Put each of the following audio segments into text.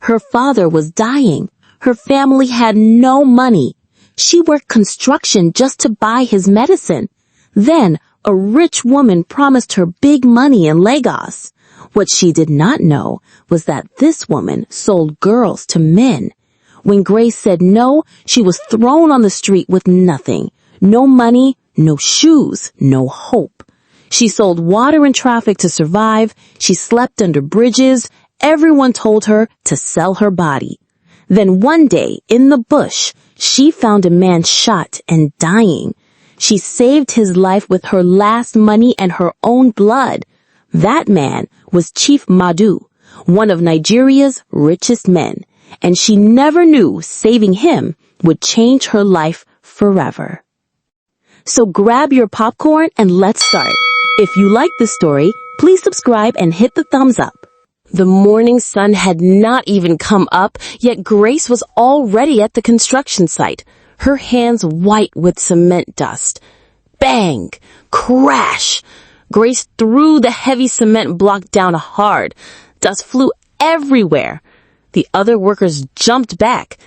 Her father was dying. Her family had no money. She worked construction just to buy his medicine. Then, a rich woman promised her big money in Lagos. What she did not know was that this woman sold girls to men. When Grace said no, she was thrown on the street with nothing. No money, no shoes, no hope. She sold water in traffic to survive. She slept under bridges. Everyone told her to sell her body. Then one day, in the bush, she found a man shot and dying. She saved his life with her last money and her own blood. That man was Chief Madu, one of Nigeria's richest men, and she never knew saving him would change her life forever. So grab your popcorn and let's start. If you like this story, please subscribe and hit the thumbs up. The morning sun had not even come up, yet Grace was already at the construction site, her hands white with cement dust. Bang! Crash! Grace threw the heavy cement block down hard. Dust flew everywhere. The other workers jumped back.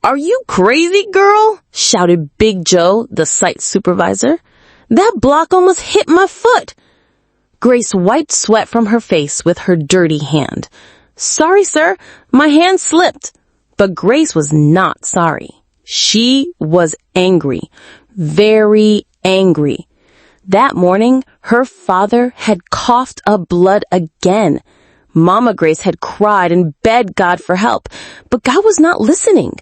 "Are you crazy, girl?" shouted Big Joe, the site supervisor. "That block almost hit my foot." Grace wiped sweat from her face with her dirty hand. "Sorry, sir, my hand slipped." But Grace was not sorry. She was angry, very angry. That morning, her father had coughed up blood again. Mama Grace had cried and begged God for help, but God was not listening.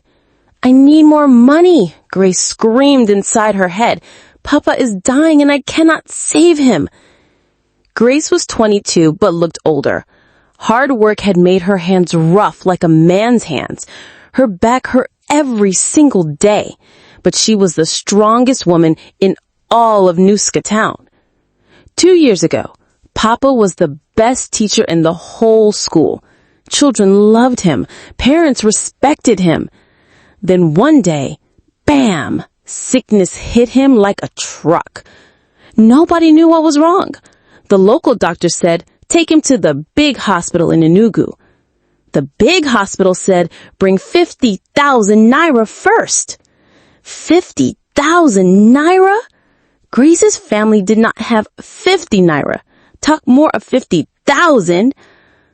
"I need more money," Grace screamed inside her head. "Papa is dying and I cannot save him." Grace was 22 but looked older. Hard work had made her hands rough like a man's hands. Her back hurt every single day, but she was the strongest woman in all of Nuska town. 2 years ago, Papa was the best teacher in the whole school. Children loved him. Parents respected him. Then one day, bam, sickness hit him like a truck. Nobody knew what was wrong. The local doctor said, "Take him to the big hospital in Enugu." The big hospital said, "Bring 50,000 naira first." 50,000 naira? Grace's family did not have 50 naira. Talk more of 50,000.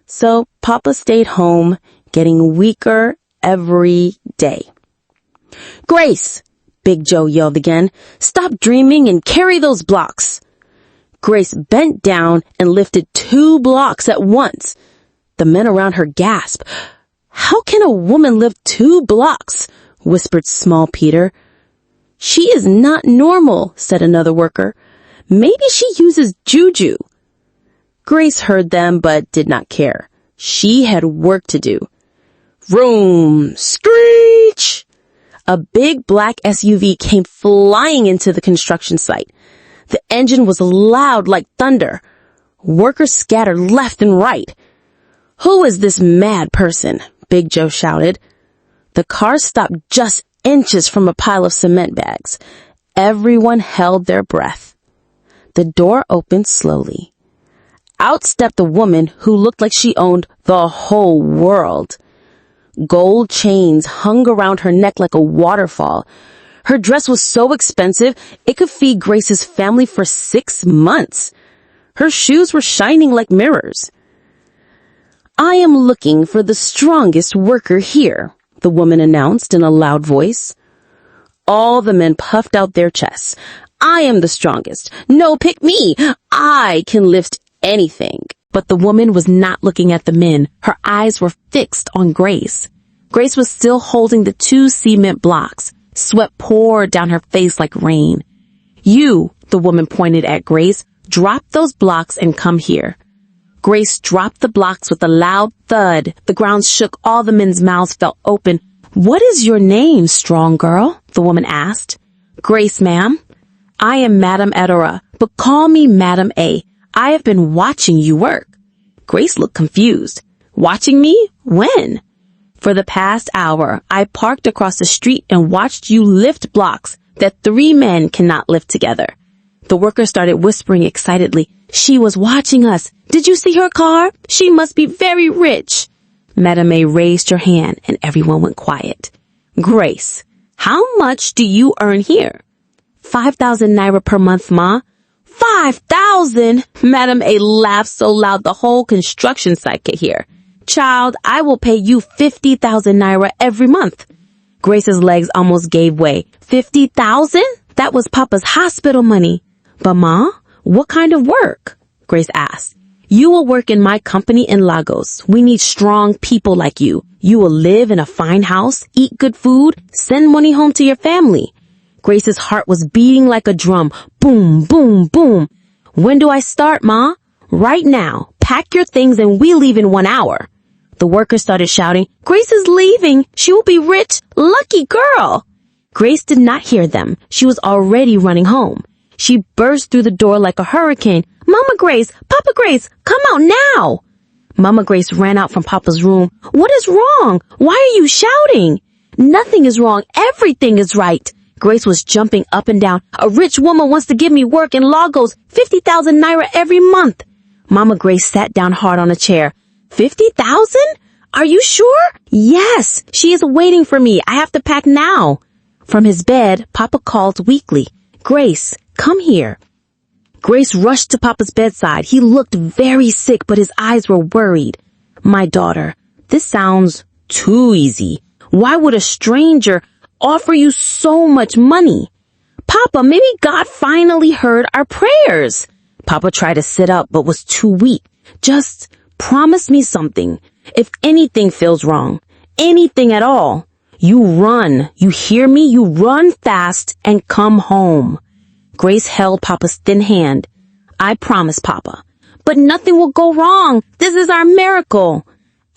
So Papa stayed home, getting weaker every day. "Grace," Big Joe yelled again, "stop dreaming and carry those blocks." Grace bent down and lifted 2 blocks at once. The men around her gasped. "How can a woman lift 2 blocks?" whispered Small Peter. "She is not normal," said another worker. "Maybe she uses juju." Grace heard them but did not care. She had work to do. Vroom! Screech! A big black SUV came flying into the construction site. The engine was loud like thunder. Workers scattered left and right. "Who is this mad person?" Big Joe shouted. The car stopped just inches from a pile of cement bags. Everyone held their breath. The door opened slowly. Out stepped a woman who looked like she owned the whole world. Gold chains hung around her neck like a waterfall. Her dress was so expensive, it could feed Grace's family for 6 months. Her shoes were shining like mirrors. "I am looking for the strongest worker here," the woman announced in a loud voice. All the men puffed out their chests. "I am the strongest. No, pick me. I can lift anything." But the woman was not looking at the men. Her eyes were fixed on Grace. Grace was still holding the 2 cement blocks. Sweat poured down her face like rain. "You," the woman pointed at Grace, "drop those blocks and come here." Grace dropped the blocks with a loud thud. The ground shook. All the men's mouths fell open. "What is your name, strong girl?" the woman asked. "Grace, ma'am." "I am Madam Edora, but call me Madam A. I have been watching you work." Grace looked confused. "Watching me? When?" "For the past hour, I parked across the street and watched you lift blocks that 3 men cannot lift together." The worker started whispering excitedly. "She was watching us. Did you see her car? She must be very rich." Madame A raised her hand and everyone went quiet. Grace, how much do you earn here? 5,000 naira per month, Ma. 5,000? Madame A laughed so loud the whole construction site could hear. Child, I will pay you 50,000 naira every month. Grace's legs almost gave way. 50,000? That was Papa's hospital money. But Ma, what kind of work? Grace asked. You will work in my company in Lagos. We need strong people like you. You will live in a fine house, eat good food, send money home to your family. Grace's heart was beating like a drum. Boom, boom, boom. When do I start, Ma? Right now. Pack your things and we leave in 1 hour. The workers started shouting, Grace is leaving. She will be rich. Lucky girl. Grace did not hear them. She was already running home. She burst through the door like a hurricane. Mama Grace, Papa Grace, come out now. Mama Grace ran out from Papa's room. What is wrong? Why are you shouting? Nothing is wrong. Everything is right. Grace was jumping up and down. A rich woman wants to give me work in Lagos, 50,000 naira every month. Mama Grace sat down hard on a chair. 50,000? Are you sure? Yes, she is waiting for me. I have to pack now. From his bed, Papa called weakly. Grace, come here. Grace rushed to Papa's bedside. He looked very sick, but his eyes were worried. My daughter, this sounds too easy. Why would a stranger offer you so much money? Papa, maybe God finally heard our prayers. Papa tried to sit up, but was too weak. Just promise me something. If anything feels wrong, anything at all, you run. You hear me? You run fast and come home. Grace held Papa's thin hand. I promise, Papa. But nothing will go wrong. This is our miracle.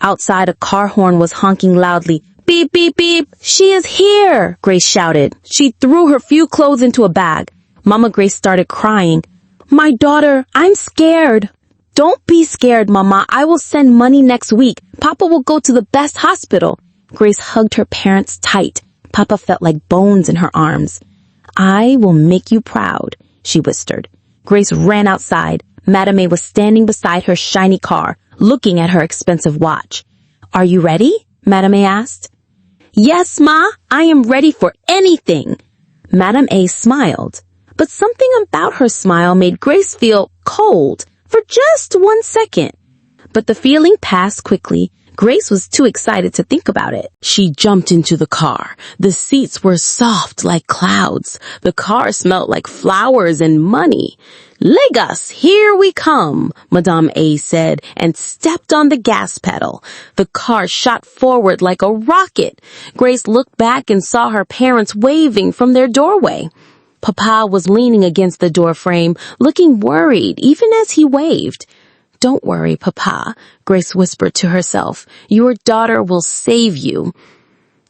Outside, a car horn was honking loudly. Beep, beep, beep. She is here, Grace shouted. She threw her few clothes into a bag. Mama Grace started crying. My daughter, I'm scared. Don't be scared, Mama. I will send money next week. Papa will go to the best hospital. Grace hugged her parents tight. Papa felt like bones in her arms. I will make you proud, she whispered. Grace ran outside. Madame A was standing beside her shiny car, looking at her expensive watch. Are you ready? Madame A asked. Yes, Ma, I am ready for anything. Madame A smiled, but something about her smile made Grace feel cold for just 1 second. But the feeling passed quickly. Grace was too excited to think about it. She jumped into the car. The seats were soft like clouds. The car smelled like flowers and money. Lagos, here we come, Madame A said, and stepped on the gas pedal. The car shot forward like a rocket. Grace looked back and saw her parents waving from their doorway. Papa was leaning against the door frame, looking worried even as he waved. Don't worry, Papa, Grace whispered to herself. Your daughter will save you.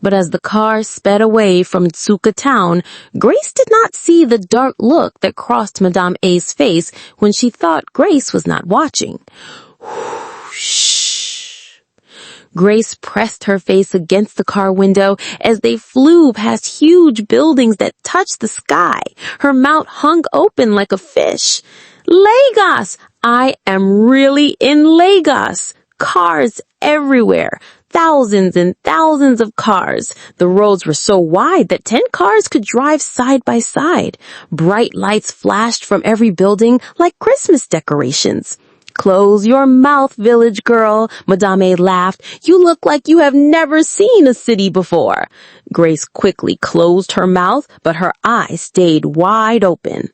But as the car sped away from Tsuka town, Grace did not see the dark look that crossed Madame A's face when she thought Grace was not watching. Shh. Grace pressed her face against the car window as they flew past huge buildings that touched the sky. Her mouth hung open like a fish. Lagos! I am really in Lagos. Cars everywhere. Thousands and thousands of cars. The roads were so wide that 10 cars could drive side by side. Bright lights flashed from every building like Christmas decorations. Close your mouth, village girl, Madame A laughed. You look like you have never seen a city before. Grace quickly closed her mouth, but her eyes stayed wide open.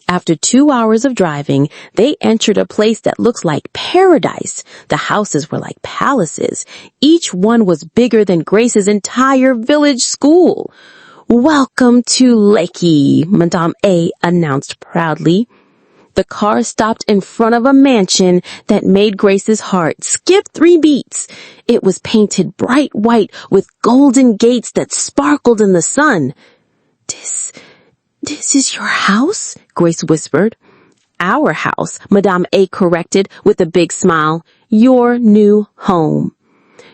After 2 hours of driving, they entered a place that looked like paradise. The houses were like palaces. Each one was bigger than Grace's entire village school. Welcome to Lekki, Madame A announced proudly. The car stopped in front of a mansion that made Grace's heart skip 3 beats. It was painted bright white with golden gates that sparkled in the sun. This is your house? Grace whispered. Our house, Madame A corrected with a big smile. Your new home.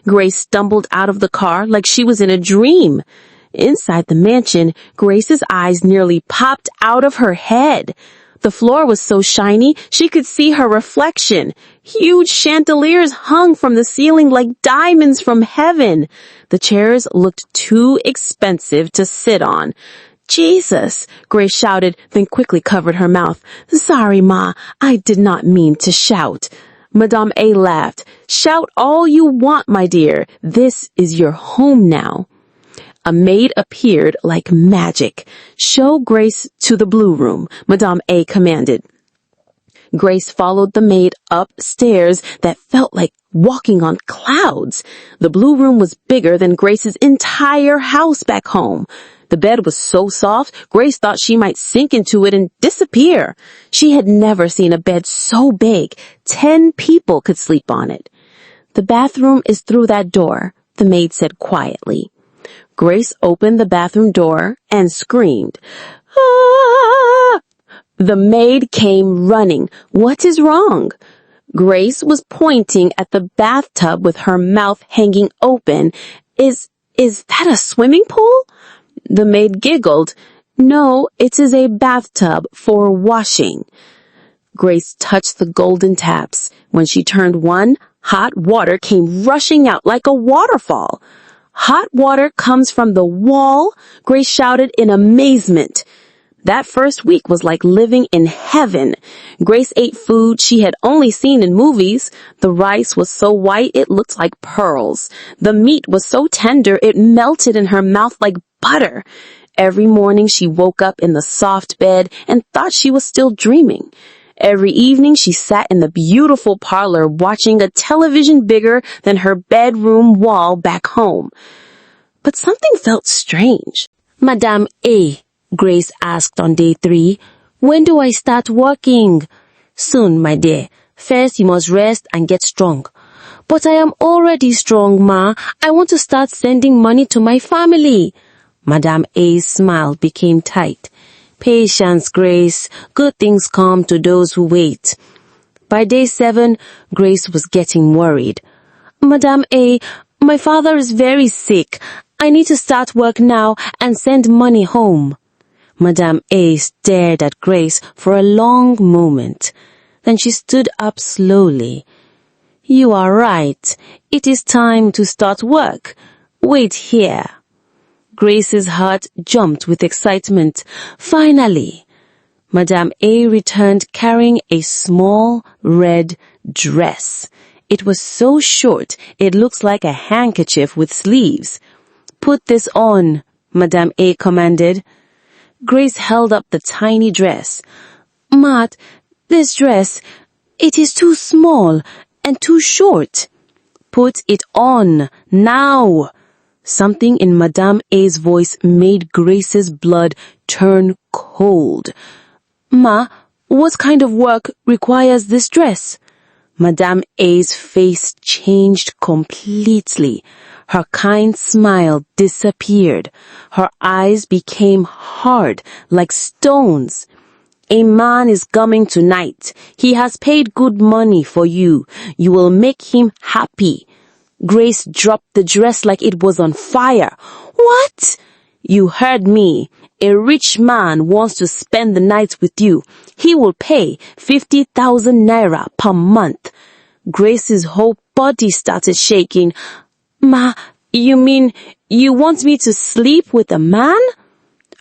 Grace stumbled out of the car like she was in a dream. Inside the mansion, Grace's eyes nearly popped out of her head. The floor was so shiny, she could see her reflection. Huge chandeliers hung from the ceiling like diamonds from heaven. The chairs looked too expensive to sit on. Jesus, Grace shouted, then quickly covered her mouth. Sorry, Ma, I did not mean to shout. Madame A laughed. Shout all you want, my dear. This is your home now. A maid appeared like magic. Show Grace to the blue room, Madame A commanded. Grace followed the maid upstairs that felt like walking on clouds. The blue room was bigger than Grace's entire house back home. The bed was so soft, Grace thought she might sink into it and disappear. She had never seen a bed so big. 10 people could sleep on it. The bathroom is through that door, the maid said quietly. Grace opened the bathroom door and screamed. Ah! The maid came running. What is wrong? Grace was pointing at the bathtub with her mouth hanging open. Is that a swimming pool? The maid giggled. No, it is a bathtub for washing. Grace touched the golden taps. When she turned one, hot water came rushing out like a waterfall. Hot water comes from the wall, Grace shouted in amazement. That first week was like living in heaven. Grace ate food she had only seen in movies. The rice was so white it looked like pearls. The meat was so tender it melted in her mouth like butter. Every morning she woke up in the soft bed and thought she was still dreaming. Every evening she sat in the beautiful parlor watching a television bigger than her bedroom wall back home. But something felt strange. Madame A, Grace asked on day 3, when do I start working? Soon, my dear. First you must rest and get strong. But I am already strong, Ma. I want to start sending money to my family. Madame A's smile became tight. Patience, Grace. Good things come to those who wait. By day 7, Grace was getting worried. Madame A, my father is very sick. I need to start work now and send money home. Madame A stared at Grace for a long moment. Then she stood up slowly. You are right. It is time to start work. Wait here. Grace's heart jumped with excitement. Finally, Madame A returned carrying a small red dress. It was so short, it looks like a handkerchief with sleeves. Put this on, Madame A commanded. Grace held up the tiny dress. Matt, this dress, it is too small and too short. Put it on, now. Something in Madame A's voice made Grace's blood turn cold. Ma, what kind of work requires this dress? Madame A's face changed completely. Her kind smile disappeared. Her eyes became hard like stones. A man is coming tonight. He has paid good money for you. You will make him happy. Grace dropped the dress like it was on fire. What? You heard me. A rich man wants to spend the night with you. He will pay 50,000 naira per month. Grace's whole body started shaking. Ma, you mean you want me to sleep with a man?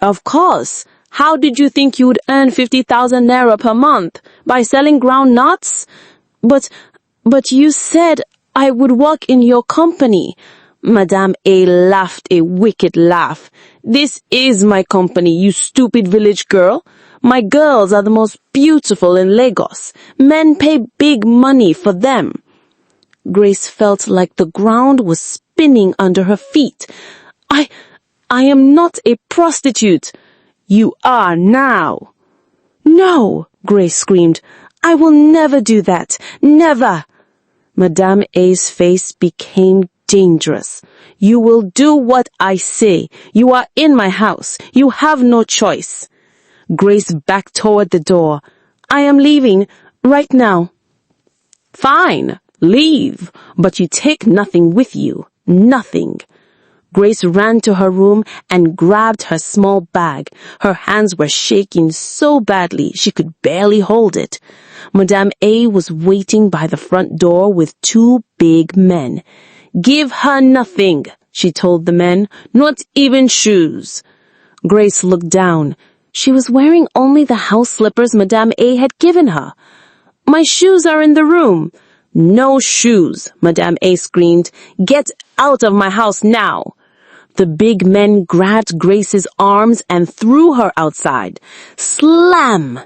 Of course. How did you think you would earn 50,000 naira per month? By selling groundnuts? But you said I would work in your company. Madame A laughed a wicked laugh. This is my company, you stupid village girl. My girls are the most beautiful in Lagos. Men pay big money for them. Grace felt like the ground was spinning under her feet. I am not a prostitute. You are now. No, Grace screamed. I will never do that. Never. Madame A's face became dangerous. You will do what I say. You are in my house. You have no choice. Grace backed toward the door. I am leaving right now. Fine, leave, but you take nothing with you. Nothing. Grace ran to her room and grabbed her small bag. Her hands were shaking so badly she could barely hold it. Madame A was waiting by the front door with two big men. "Give her nothing," she told the men, "not even shoes." Grace looked down. She was wearing only the house slippers Madame A had given her. "My shoes are in the room." "No shoes," Madame A screamed. "Get out of my house now." The big men grabbed Grace's arms and threw her outside. Slam!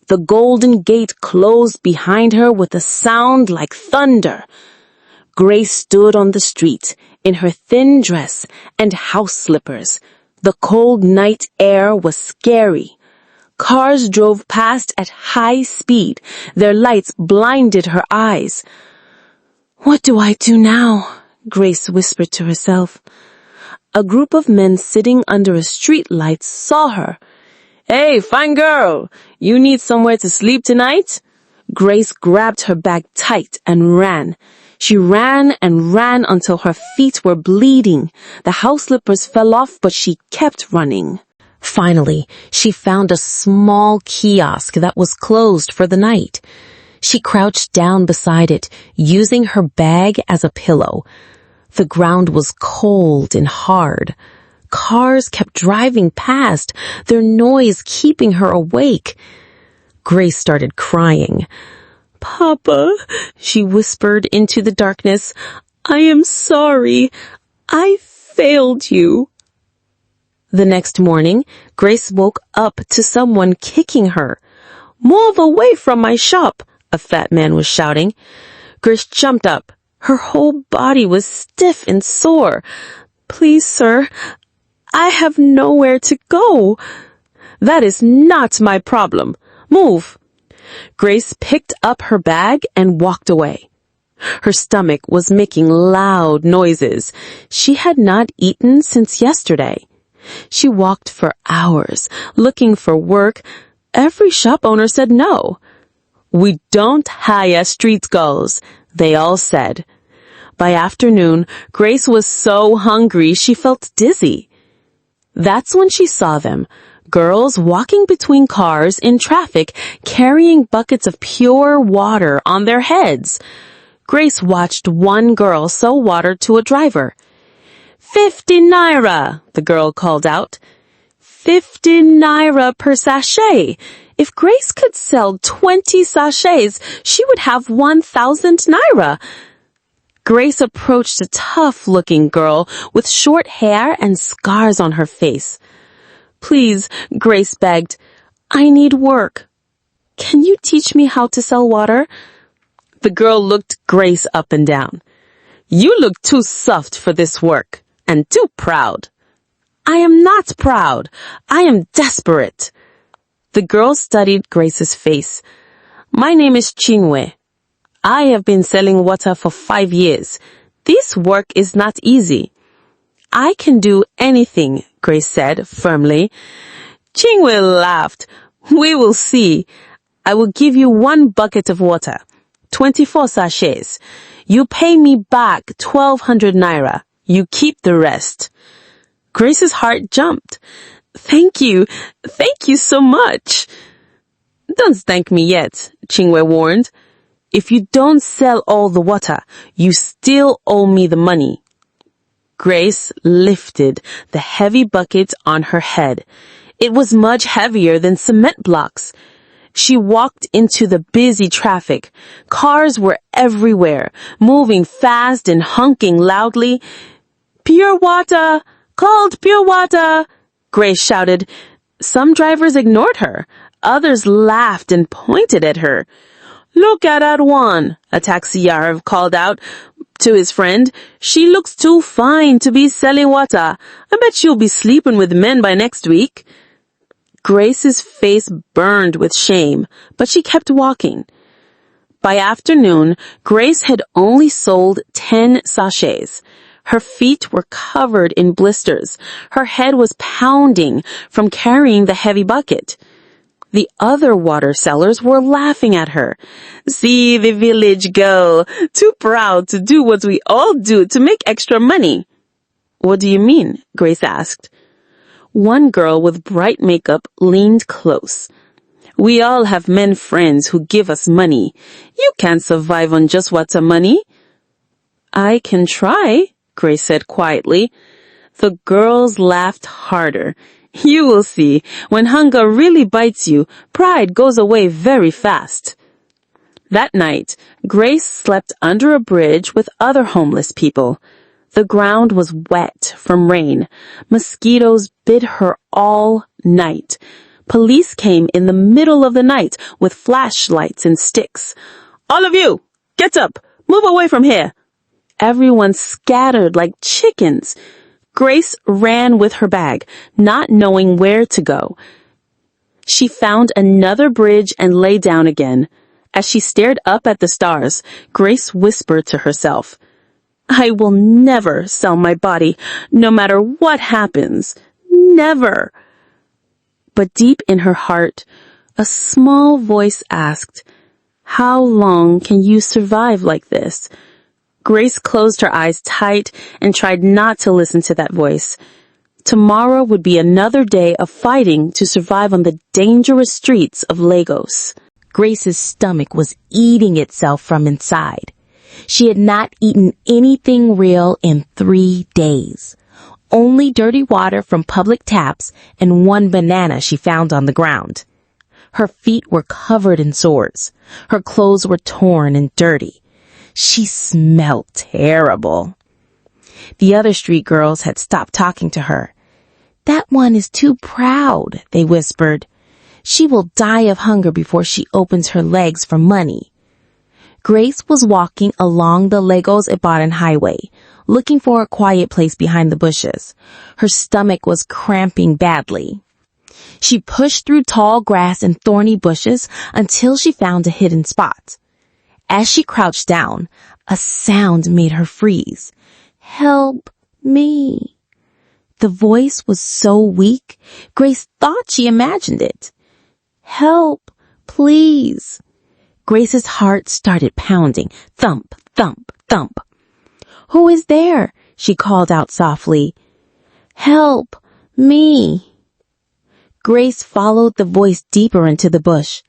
The golden gate closed behind her with a sound like thunder. Grace stood on the street in her thin dress and house slippers. The cold night air was scary. Cars drove past at high speed. Their lights blinded her eyes. "What do I do now?" Grace whispered to herself. A group of men sitting under a street light saw her. "Hey, fine girl, you need somewhere to sleep tonight?" Grace grabbed her bag tight and ran. She ran and ran until her feet were bleeding. The house slippers fell off, but she kept running. Finally, she found a small kiosk that was closed for the night. She crouched down beside it, using her bag as a pillow. The ground was cold and hard. Cars kept driving past, their noise keeping her awake. Grace started crying. "Papa," she whispered into the darkness, "I am sorry. I failed you." The next morning, Grace woke up to someone kicking her. "Move away from my shop," a fat man was shouting. Grace jumped up. Her whole body was stiff and sore. "Please, sir, I have nowhere to go." "That is not my problem. Move." Grace picked up her bag and walked away. Her stomach was making loud noises. She had not eaten since yesterday. She walked for hours, looking for work. Every shop owner said no. "We don't hire street girls," they all said. By afternoon, Grace was so hungry she felt dizzy. That's when she saw them, girls walking between cars in traffic, carrying buckets of pure water on their heads. Grace watched one girl sell water to a driver. 50 naira, the girl called out. 50 naira per sachet. If Grace could sell 20 sachets, she would have 1,000 naira. Grace approached a tough-looking girl with short hair and scars on her face. "Please," Grace begged, "I need work. Can you teach me how to sell water?" The girl looked Grace up and down. "You look too soft for this work, and too proud." "I am not proud. I am desperate." The girl studied Grace's face. "My name is Chinwe. I have been selling water for 5 years. This work is not easy." "I can do anything," Grace said firmly. Chinwe laughed. "We will see. I will give you 1 bucket of water, 24 sachets. You pay me back 1,200 naira. You keep the rest." Grace's heart jumped. Thank you so much." "Don't thank me yet," Chinwe warned. "If you don't sell all the water, you still owe me the money." Grace lifted the heavy bucket on her head. It was much heavier than cement blocks. She walked into the busy traffic. Cars were everywhere, moving fast and honking loudly. "Pure water! Cold pure water!" Grace shouted. Some drivers ignored her. Others laughed and pointed at her. "Look at that one," a taxi Arab called out to his friend. "She looks too fine to be selling water. I bet she'll be sleeping with men by next week." Grace's face burned with shame, but she kept walking. By afternoon, Grace had only sold 10 sachets. Her feet were covered in blisters. Her head was pounding from carrying the heavy bucket. The other water sellers were laughing at her. "See the village girl, too proud to do what we all do to make extra money." "What do you mean?" Grace asked. One girl with bright makeup leaned close. "We all have men friends who give us money. You can't survive on just what's a money." "I can try," Grace said quietly. The girls laughed harder. "You will see. When hunger really bites you, pride goes away very fast." That night, Grace slept under a bridge with other homeless people. The ground was wet from rain. Mosquitoes bit her all night. Police came in the middle of the night with flashlights and sticks. "All of you, get up! Move away from here!" Everyone scattered like chickens. Grace ran with her bag, not knowing where to go. She found another bridge and lay down again. As she stared up at the stars, Grace whispered to herself, "I will never sell my body, no matter what happens. Never." But deep in her heart, a small voice asked, "How long can you survive like this?" Grace closed her eyes tight and tried not to listen to that voice. Tomorrow would be another day of fighting to survive on the dangerous streets of Lagos. Grace's stomach was eating itself from inside. She had not eaten anything real in 3 days. Only dirty water from public taps and one banana she found on the ground. Her feet were covered in sores. Her clothes were torn and dirty. She smelled terrible. The other street girls had stopped talking to her. "That one is too proud," they whispered. "She will die of hunger before she opens her legs for money." Grace was walking along the Lagos-Ibadan highway, looking for a quiet place behind the bushes. Her stomach was cramping badly. She pushed through tall grass and thorny bushes until she found a hidden spot. As she crouched down, a sound made her freeze. "Help me." The voice was so weak, Grace thought she imagined it. "Help, please." Grace's heart started pounding. Thump, thump, thump. "Who is there?" she called out softly. "Help me." Grace followed the voice deeper into the bush.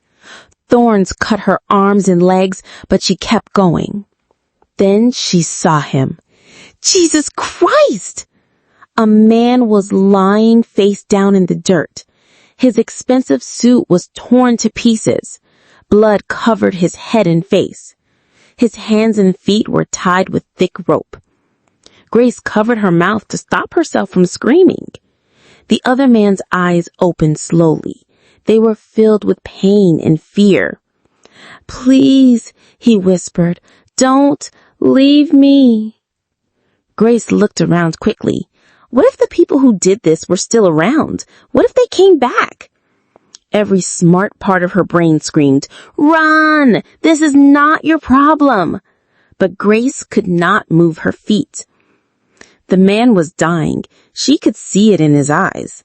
Thorns cut her arms and legs, but she kept going. Then she saw him. Jesus Christ! A man was lying face down in the dirt. His expensive suit was torn to pieces. Blood covered his head and face. His hands and feet were tied with thick rope. Grace covered her mouth to stop herself from screaming. The other man's eyes opened slowly. They were filled with pain and fear. "Please," he whispered, "don't leave me." Grace looked around quickly. What if the people who did this were still around? What if they came back? Every smart part of her brain screamed, "Run! This is not your problem." But Grace could not move her feet. The man was dying. She could see it in his eyes.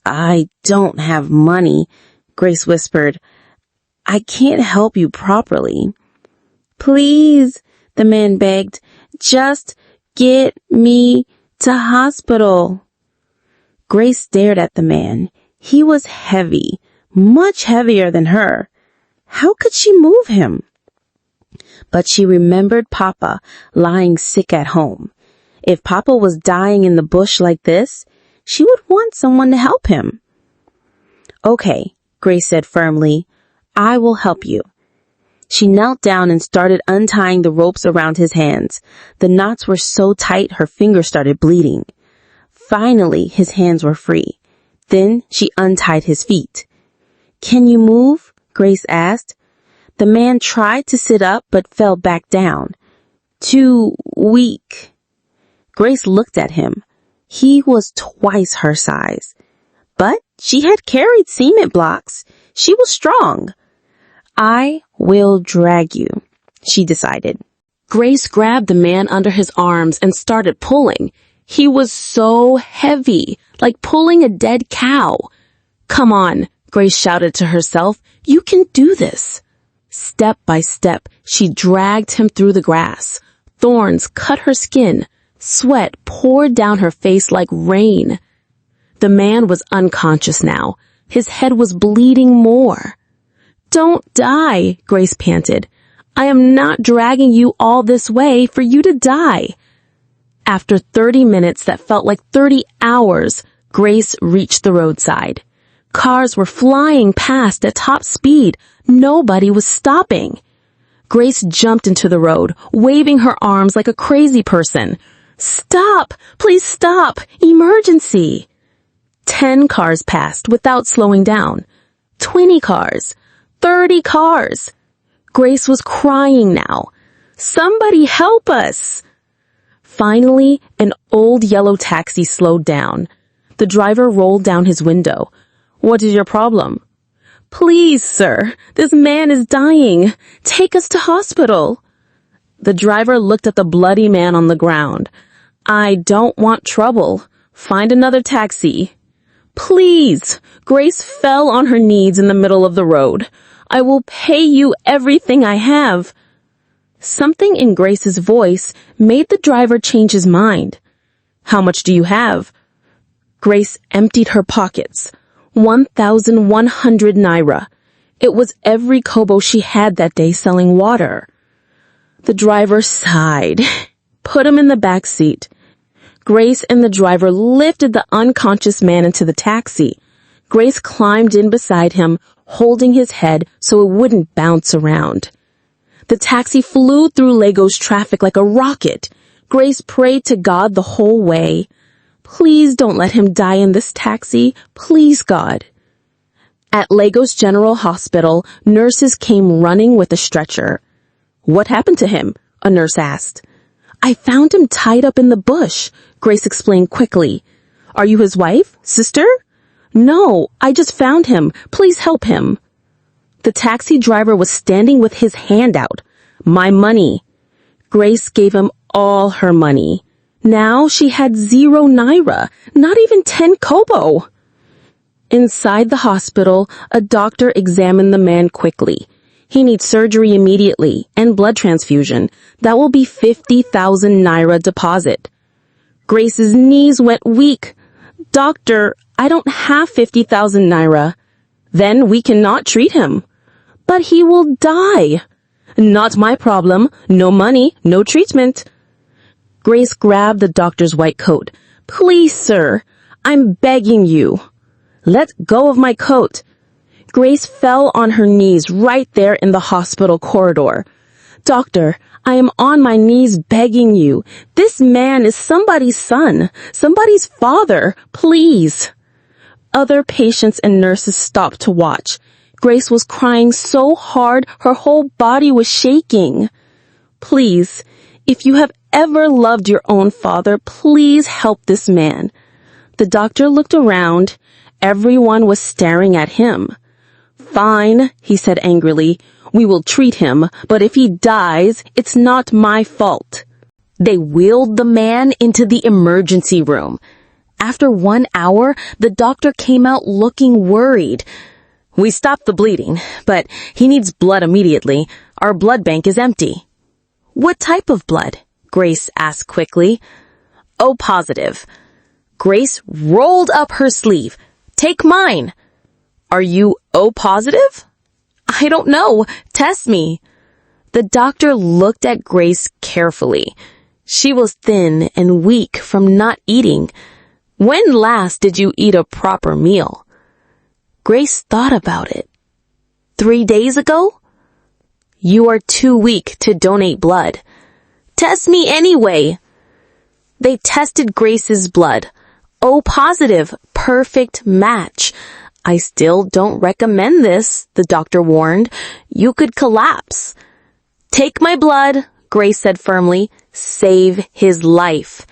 "I don't have money," Grace whispered. "I can't help you properly." "Please," the man begged, "just get me to hospital." Grace stared at the man. He was heavy, much heavier than her. How could she move him? But she remembered Papa lying sick at home. If Papa was dying in the bush like this, she would want someone to help him. "Okay," Grace said firmly, "I will help you." She knelt down and started untying the ropes around his hands. The knots were so tight her fingers started bleeding. Finally, his hands were free. Then she untied his feet. "Can you move?" Grace asked. The man tried to sit up but fell back down. "Too weak." Grace looked at him. He was twice her size. But she had carried cement blocks. She was strong. "I will drag you," she decided. Grace grabbed the man under his arms and started pulling. He was so heavy, like pulling a dead cow. "Come on," Grace shouted to herself. "You can do this." Step by step, she dragged him through the grass. Thorns cut her skin. Sweat poured down her face like rain. The man was unconscious now. His head was bleeding more. "Don't die," Grace panted. "I am not dragging you all this way for you to die." After 30 minutes that felt like 30 hours, Grace reached the roadside. Cars were flying past at top speed. Nobody was stopping. Grace jumped into the road, waving her arms like a crazy person. "Stop! Please stop! Emergency!" 10 cars passed without slowing down. 20 cars. 30 cars. Grace was crying now. "Somebody help us!" Finally, an old yellow taxi slowed down. The driver rolled down his window. "What is your problem?" "Please, sir, this man is dying. Take us to hospital." The driver looked at the bloody man on the ground. "I don't want trouble. Find another taxi." "Please." Grace fell on her knees in the middle of the road. "I will pay you everything I have." Something in Grace's voice made the driver change his mind. "How much do you have?" Grace emptied her pockets. 1,100 naira. It was every kobo she had that day selling water. The driver sighed, put him in the back seat. Grace and the driver lifted the unconscious man into the taxi. Grace climbed in beside him, holding his head so it wouldn't bounce around. The taxi flew through Lagos traffic like a rocket. Grace prayed to God the whole way. "Please don't let him die in this taxi. Please, God." At Lagos General Hospital, nurses came running with a stretcher. "What happened to him?" a nurse asked. "I found him tied up in the bush," Grace explained quickly. "Are you his wife? Sister?" "No, I just found him. Please help him." The taxi driver was standing with his hand out. "My money." Grace gave him all her money. Now she had 0 naira, not even 10 kobo. Inside the hospital, a doctor examined the man quickly. "He needs surgery immediately and blood transfusion. That will be 50,000 naira deposit." Grace's knees went weak. "Doctor, I don't have 50,000 naira." "Then we cannot treat him." "But he will die." "Not my problem. No money, no treatment." Grace grabbed the doctor's white coat. "Please, sir, I'm begging you." "Let go of my coat." Grace fell on her knees right there in the hospital corridor. "Doctor, I am on my knees begging you. This man is somebody's son, somebody's father. Please." Other patients and nurses stopped to watch. Grace was crying so hard her whole body was shaking. "Please, if you have ever loved your own father, please help this man." The doctor looked around. Everyone was staring at him. "Fine," he said angrily. "We will treat him, but if he dies, it's not my fault." They wheeled the man into the emergency room. After 1 hour, the doctor came out looking worried. "We stopped the bleeding, but he needs blood immediately. Our blood bank is empty." "What type of blood?" Grace asked quickly. "O positive." Grace rolled up her sleeve. "Take mine." "Are you O positive?" "I don't know. Test me." The doctor looked at Grace carefully. She was thin and weak from not eating. "When last did you eat a proper meal?" Grace thought about it. 3 days ago? "You are too weak to donate blood." "Test me anyway." They tested Grace's blood. O positive, perfect match. "I still don't recommend this," the doctor warned. "You could collapse." "Take my blood," Grace said firmly. "Save his life."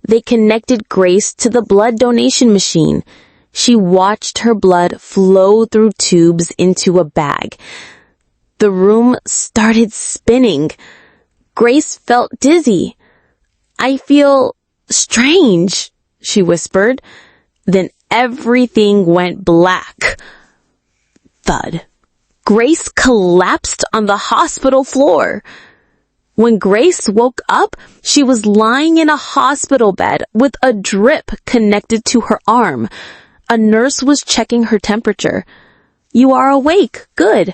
They connected Grace to the blood donation machine. She watched her blood flow through tubes into a bag. The room started spinning. Grace felt dizzy. "I feel strange," she whispered. Then everything went black. Thud. Grace collapsed on the hospital floor. When Grace woke up, she was lying in a hospital bed with a drip connected to her arm. A nurse was checking her temperature. "You are awake. Good."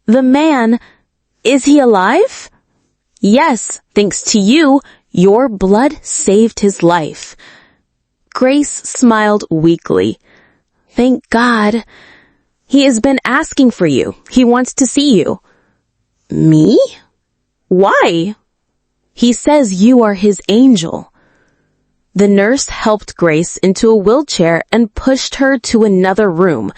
"The man, is he alive?" "Yes, thanks to you, your blood saved his life." Grace smiled weakly. "Thank God. He has been asking for you. He wants to see you." "Me? Why?" "He says you are his angel." The nurse helped Grace into a wheelchair and pushed her to another room.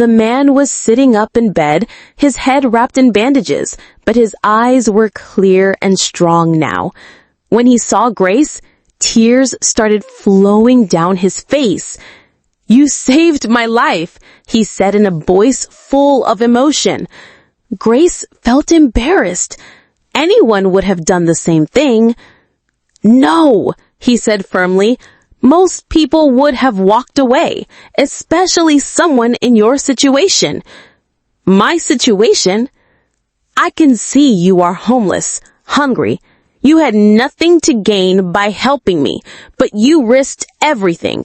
The man was sitting up in bed, his head wrapped in bandages, but his eyes were clear and strong now. When he saw Grace, tears started flowing down his face. "You saved my life," he said in a voice full of emotion. Grace felt embarrassed. Anyone would have done the same thing. "No," he said firmly. "Most people would have walked away, especially someone in your situation." "My situation? I can see you are homeless, hungry. You had nothing to gain by helping me, but you risked everything."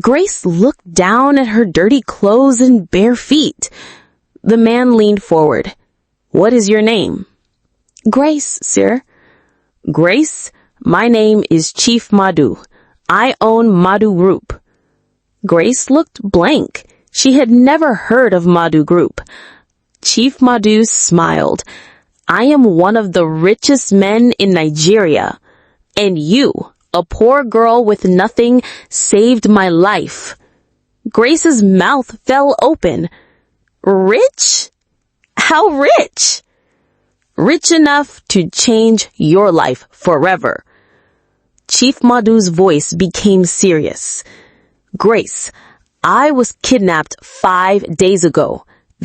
Grace looked down at her dirty clothes and bare feet. The man leaned forward. "What is your name?" "Grace, sir." "Grace, my name is Chief Madhu. I own Madhu Group." Grace looked blank. She had never heard of Madhu Group. Chief Madhu smiled. "I am one of the richest men in Nigeria, and you, a poor girl with nothing, saved my life." Grace's mouth fell open. "Rich? How rich?" "Rich enough to change your life forever." Chief Madhu's voice became serious. "Grace, I was kidnapped 5 days ago.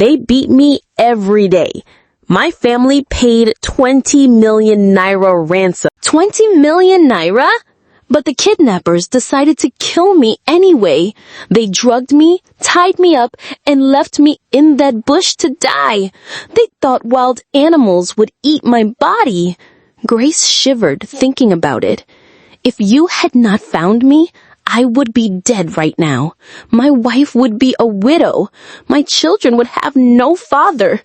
They beat me every day. My family paid 20 million naira ransom." 20 million naira? But the kidnappers decided to kill me anyway. They drugged me, tied me up, and left me in that bush to die. They thought wild animals would eat my body. Grace shivered thinking about it. "If you had not found me, I would be dead right now. My wife would be a widow. My children would have no father."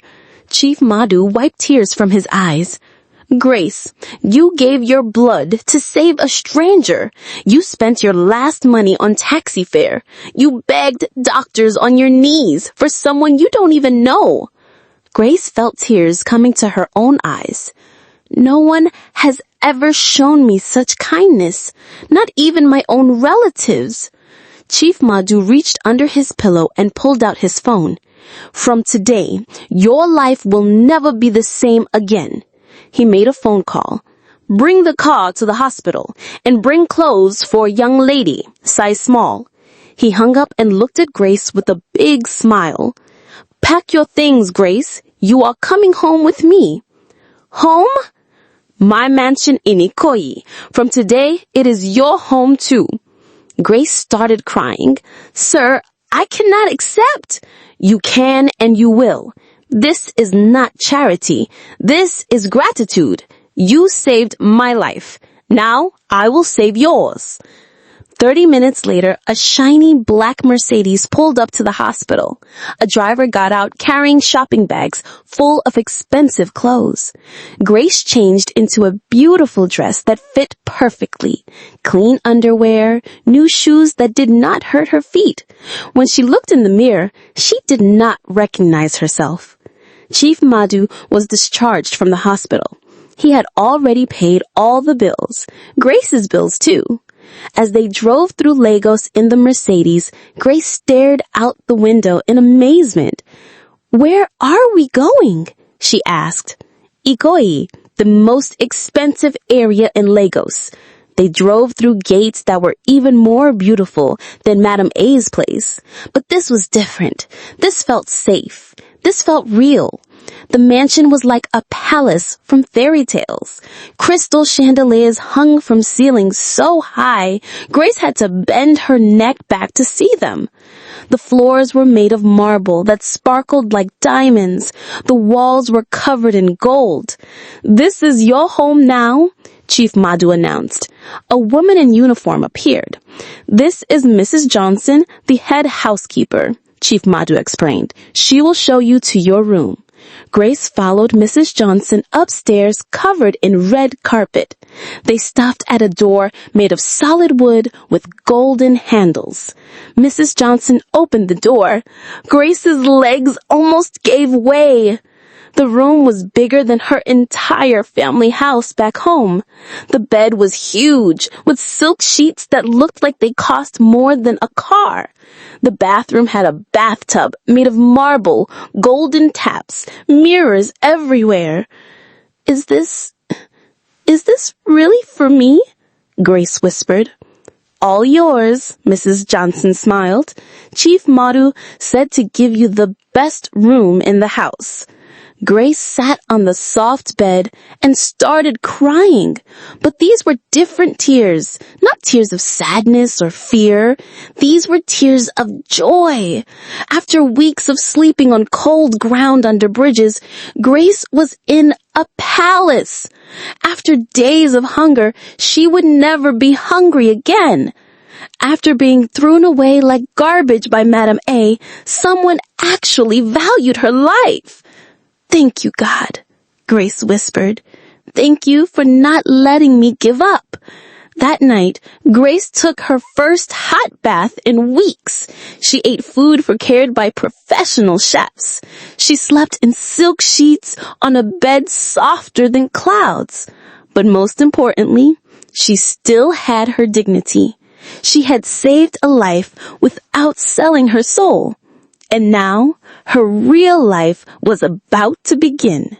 Chief Madhu wiped tears from his eyes. "Grace, you gave your blood to save a stranger. You spent your last money on taxi fare. You begged doctors on your knees for someone you don't even know." Grace felt tears coming to her own eyes. "No one has ever shown me such kindness, not even my own relatives." Chief Madhu reached under his pillow and pulled out his phone. "From today, your life will never be the same again." He made a phone call. "Bring the car to the hospital and bring clothes for a young lady, size small." He hung up and looked at Grace with a big smile. "Pack your things, Grace. You are coming home with me." "Home?" "My mansion in Ikoyi. From today, it is your home too." Grace started crying. "Sir, I cannot accept." "You can and you will. This is not charity. This is gratitude. You saved my life. Now I will save yours." 30 minutes later, a shiny black Mercedes pulled up to the hospital. A driver got out carrying shopping bags full of expensive clothes. Grace changed into a beautiful dress that fit perfectly. Clean underwear, new shoes that did not hurt her feet. When she looked in the mirror, she did not recognize herself. Chief Madhu was discharged from the hospital. He had already paid all the bills, Grace's bills too. As they drove through Lagos in the Mercedes, Grace stared out the window in amazement. "Where are we going?" she asked. "Ikoyi, the most expensive area in Lagos." They drove through gates that were even more beautiful than Madam A's place. But this was different. This felt safe. This felt real. The mansion was like a palace from fairy tales. Crystal chandeliers hung from ceilings so high, Grace had to bend her neck back to see them. The floors were made of marble that sparkled like diamonds. The walls were covered in gold. "This is your home now," Chief Madhu announced. A woman in uniform appeared. "This is Mrs. Johnson, the head housekeeper," Chief Madhu explained. "She will show you to your room." Grace followed Mrs. Johnson upstairs covered in red carpet. They stopped at a door made of solid wood with golden handles. Mrs. Johnson opened the door. Grace's legs almost gave way. The room was bigger than her entire family house back home. The bed was huge, with silk sheets that looked like they cost more than a car. The bathroom had a bathtub made of marble, golden taps, mirrors everywhere. Is this really for me?" Grace whispered. "All yours," Mrs. Johnson smiled. "Chief Madhu said to give you the best room in the house." Grace sat on the soft bed and started crying. But these were different tears, not tears of sadness or fear. These were tears of joy. After weeks of sleeping on cold ground under bridges, Grace was in a palace. After days of hunger, she would never be hungry again. After being thrown away like garbage by Madam A, someone actually valued her life. "Thank you, God," Grace whispered. "Thank you for not letting me give up." That night, Grace took her first hot bath in weeks. She ate food prepared by professional chefs. She slept in silk sheets on a bed softer than clouds. But most importantly, she still had her dignity. She had saved a life without selling her soul. And now, her real life was about to begin.